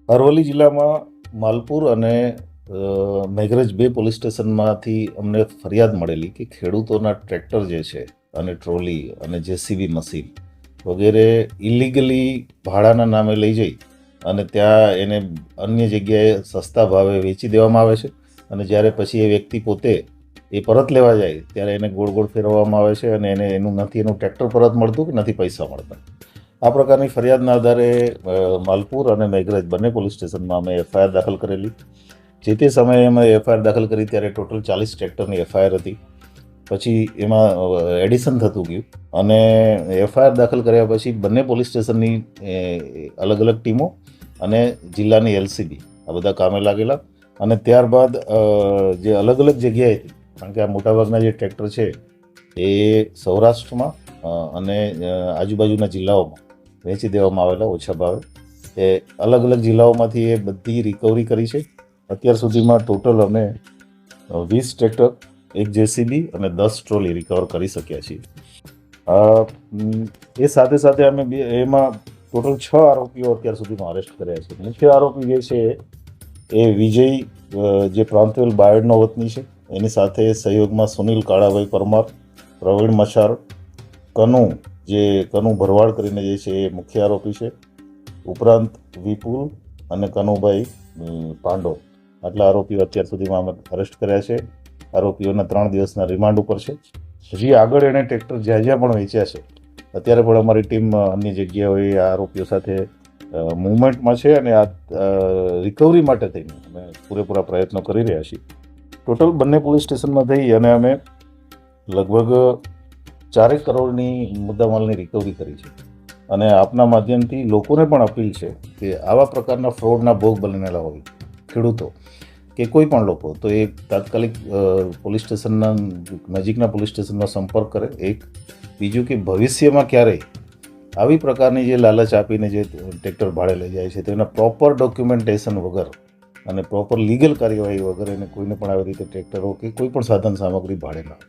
અરવલ્લી જિલ્લામાં માલપુર અને મેઘરજ બે પોલીસ સ્ટેશનમાંથી અમને ફરિયાદ મળેલી કે ખેડૂતોના ટ્રેક્ટર જે છે અને ટ્રોલી અને જેસીબી મશીન વગેરે ઇલીગલી ભાડાના નામે લઈ જઈ અને ત્યાં એને અન્ય જગ્યાએ સસ્તા ભાવે વેચી દેવામાં આવે છે અને જ્યારે પછી એ વ્યક્તિ પોતે એ પરત લેવા જાય ત્યારે એને ગોળ ગોળ ફેરવવામાં આવે છે અને એનું ટ્રેક્ટર પરત મળતું કે નથી પૈસા મળતા. આ પ્રકારની ફરિયાદના આધારે માલપુર અને મેઘરજ બંને પોલીસ સ્ટેશનમાં અમે એફઆઈઆર દાખલ કરેલી. જે તે સમયે અમે એફઆઈઆર દાખલ કરી ત્યારે ટોટલ 40 ટ્રેક્ટરની એફઆઈઆર હતી. પછી એમાં એડિશન થતું ગયું અને એફઆઈઆર દાખલ કર્યા પછી બંને પોલીસ સ્ટેશનની અલગ અલગ ટીમો અને જિલ્લાની એલસીબી આ બધા કામે લાગેલા અને ત્યારબાદ જે અલગ અલગ જગ્યાએથી, કારણ કે આ મોટાભાગના જે ટ્રેક્ટર છે એ સૌરાષ્ટ્રમાં અને આજુબાજુના જિલ્લાઓમાં વેચી દેવામાં આવેલા ઓછા ભાવે. એ અલગ અલગ જિલ્લાઓમાંથી એ બધી રિકવરી કરી છે. અત્યાર સુધીમાં ટોટલ અમે 20 ટ્રેક્ટર, 1 જેસીબી અને 10 ટ્રોલી રિકવર કરી શક્યા છીએ. એ સાથે સાથે અમે એમાં ટોટલ 6 આરોપીઓ અત્યાર સુધીમાં અરેસ્ટ કર્યા છે. મુખ્ય આરોપી જે છે એ વિજય, જે પ્રાંતવેલ બાયડનો વતની છે, એની સાથે સહયોગમાં સુનિલ કાળાભાઈ પરમાર, પ્રવીણ મચાર, કનુ ભરવાડ કરીને જે છે એ મુખ્ય આરોપી છે. ઉપરાંત વિપુલ અને કનુભાઈ પાંડો, આટલા આરોપીઓ અત્યાર સુધીમાં અમે અરેસ્ટ કર્યા છે. આરોપીઓના 3 દિવસના રિમાન્ડ ઉપર છે. હજી આગળ એણે ટ્રેક્ટર જ્યાં જ્યાં પણ વેચ્યા છે અત્યારે પણ અમારી ટીમ અન્ય જગ્યાઓએ આ આરોપીઓ સાથે મૂવમેન્ટમાં છે અને આ રિકવરી માટે થઈને અમે પૂરેપૂરા પ્રયત્નો કરી રહ્યા છીએ. ટોટલ બંને પોલીસ સ્ટેશનમાં થઈ અને અમે લગભગ 4 કરોડની મુદ્દામાલની રિકવરી કરી છે. અને આપના માધ્યમથી લોકોને પણ અપીલ છે કે આવા પ્રકારના ફ્રોડના ભોગ બનેલા હોય ખેડૂતો કે કોઈ પણ લોકો, તો એ તાત્કાલિક પોલીસ સ્ટેશનના નજીકના પોલીસ સ્ટેશનનો સંપર્ક કરે. એક બીજું કે ભવિષ્યમાં ક્યારેય આવી પ્રકારની જે લાલચ આપીને જે ટ્રેક્ટર ભાડે લઈ જાય છે તો એના પ્રોપર ડોક્યુમેન્ટેશન વગર અને પ્રોપર લીગલ કાર્યવાહી વગર એને કોઈને પણ આવી રીતે ટ્રેક્ટરો કે કોઈ પણ સાધન સામગ્રી ભાડે ના